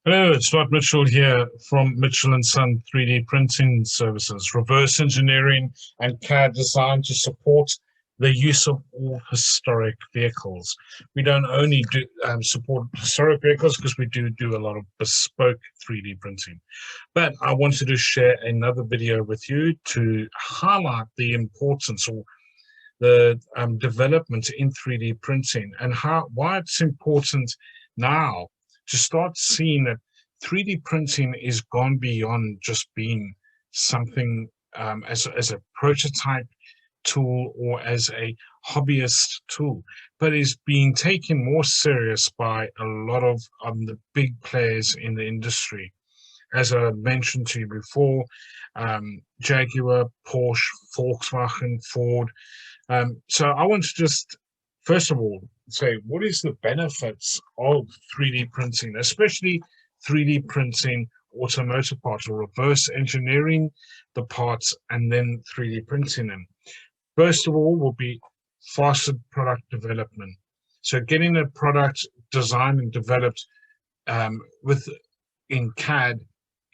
Hello, it's Scott Mitchell here from Mitchell & Son 3D Printing Services, reverse engineering and CAD design to support the use of all historic vehicles. We don't only do support historic vehicles because we do a lot of bespoke 3D printing. But I wanted to share another video with you to highlight the importance or the development in 3D printing and why it's important now to start seeing that 3D printing is gone beyond just being something as a prototype tool or as a hobbyist tool, but is being taken more serious by a lot of the big players in the industry. As I mentioned to you before, Jaguar, Porsche, Volkswagen, Ford. So I want to just, first of all, say, what is the benefits of 3D printing, especially 3D printing automotive parts or reverse engineering the parts and then 3D printing them? First of all, will be faster product development. So getting a product designed and developed in CAD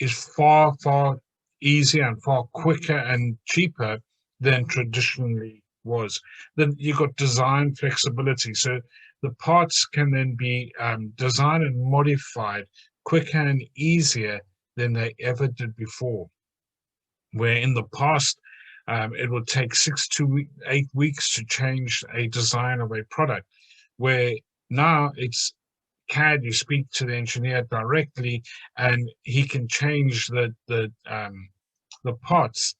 is far, far easier and far quicker and cheaper than traditionally was. Then you've got design flexibility. So the parts can then be designed and modified quicker and easier than they ever did before. Where in the past, it would take 6 to 8 weeks to change a design of a product, where now it's CAD, you speak to the engineer directly and he can change the parts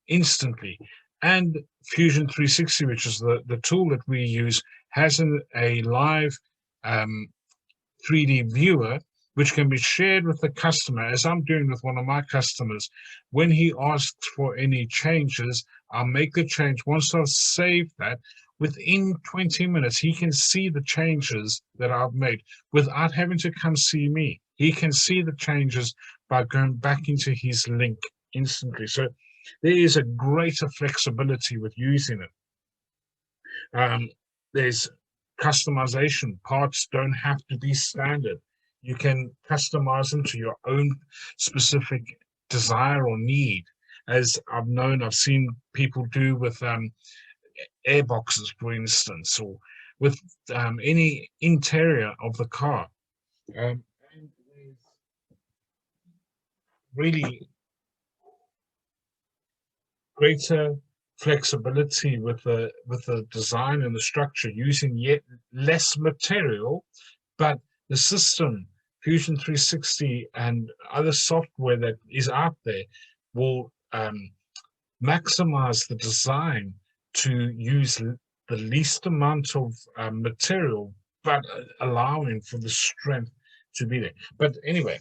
instantly. And Fusion 360, which is the tool that we use, has a live 3D viewer, which can be shared with the customer, as I'm doing with one of my customers. When he asks for any changes, I'll make the change. Once I've saved that, within 20 minutes, he can see the changes that I've made without having to come see me. He can see the changes by going back into his link instantly. So there is a greater flexibility with using it. There's customization. Parts don't have to be standard. You can customize them to your own specific desire or need. As I've seen people do with airboxes, for instance, or with any interior of the car. And there's really greater flexibility with the design and the structure, using yet less material, but the system, Fusion 360 and other software that is out there, will maximize the design to use the least amount of material, but allowing for the strength to be there. But anyway,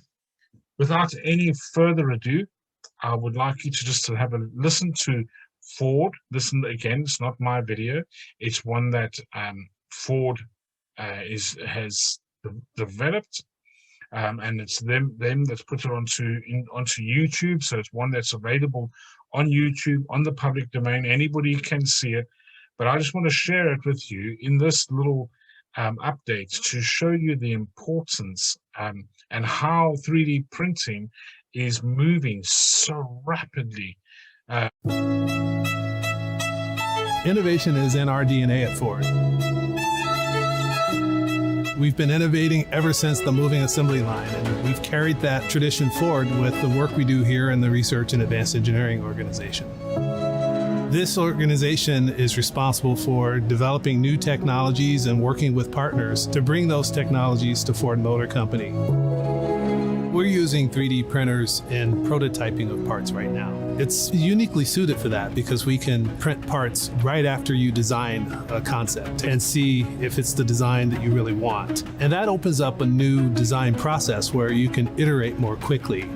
without any further ado, I would like you to just have a listen to Ford. Listen again, it's not my video. It's one that Ford has developed, and it's them that's put it onto YouTube. So it's one that's available on YouTube, on the public domain. Anybody can see it, but I just want to share it with you in this little update to show you the importance and how 3D printing is moving so rapidly. Innovation is in our DNA at Ford. We've been innovating ever since the moving assembly line, and we've carried that tradition forward with the work we do here in the Research and Advanced Engineering organization. This organization is responsible for developing new technologies and working with partners to bring those technologies to Ford Motor Company. We're using 3D printers in prototyping of parts right now. It's uniquely suited for that because we can print parts right after you design a concept and see if it's the design that you really want. And that opens up a new design process where you can iterate more quickly.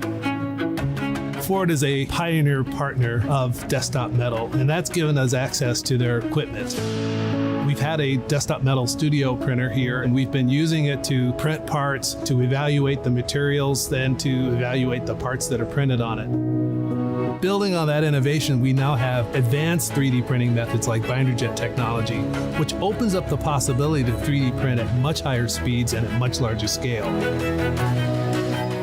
Ford is a pioneer partner of Desktop Metal, and that's given us access to their equipment. We've had a Desktop Metal studio printer here, and we've been using it to print parts, to evaluate the materials, then to evaluate the parts that are printed on it. Building on that innovation, we now have advanced 3D printing methods like binder jet technology, which opens up the possibility to 3D print at much higher speeds and at much larger scale.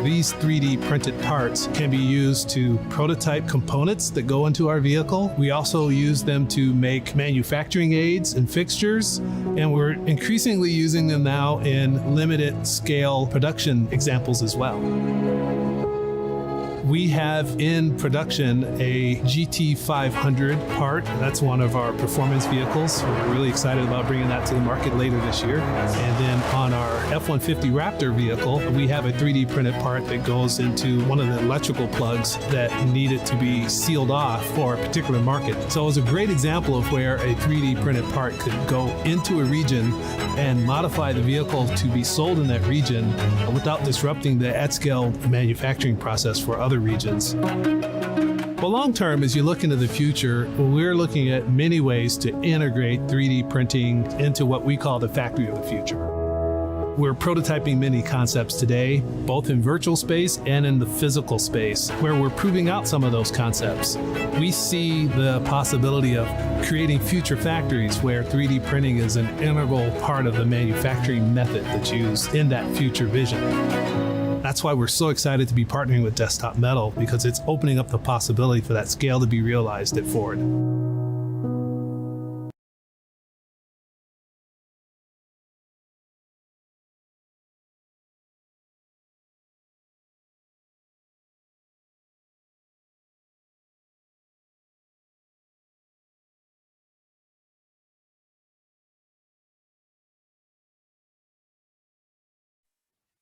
These 3D printed parts can be used to prototype components that go into our vehicle. We also use them to make manufacturing aids and fixtures, and we're increasingly using them now in limited scale production examples as well. We have in production a GT500 part. That's one of our performance vehicles. We're really excited about bringing that to the market later this year. And then on our F-150 Raptor vehicle, we have a 3D printed part that goes into one of the electrical plugs that needed to be sealed off for a particular market. So it was a great example of where a 3D printed part could go into a region and modify the vehicle to be sold in that region without disrupting the at-scale manufacturing process for other regions. Well, long term, as you look into the future, we're looking at many ways to integrate 3D printing into what we call the factory of the future. We're prototyping many concepts today, both in virtual space and in the physical space, where we're proving out some of those concepts. We see the possibility of creating future factories where 3D printing is an integral part of the manufacturing method that's used in that future vision. That's why we're so excited to be partnering with Desktop Metal, because it's opening up the possibility for that scale to be realized at Ford.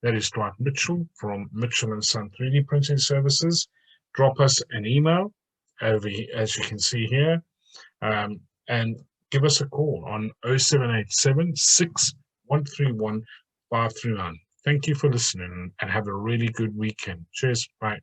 That is Dwight Mitchell from Mitchell & Son 3D Printing Services. Drop us an email, over, as you can see here, and give us a call on 0787 6131 539. Thank you for listening and have a really good weekend. Cheers. Bye.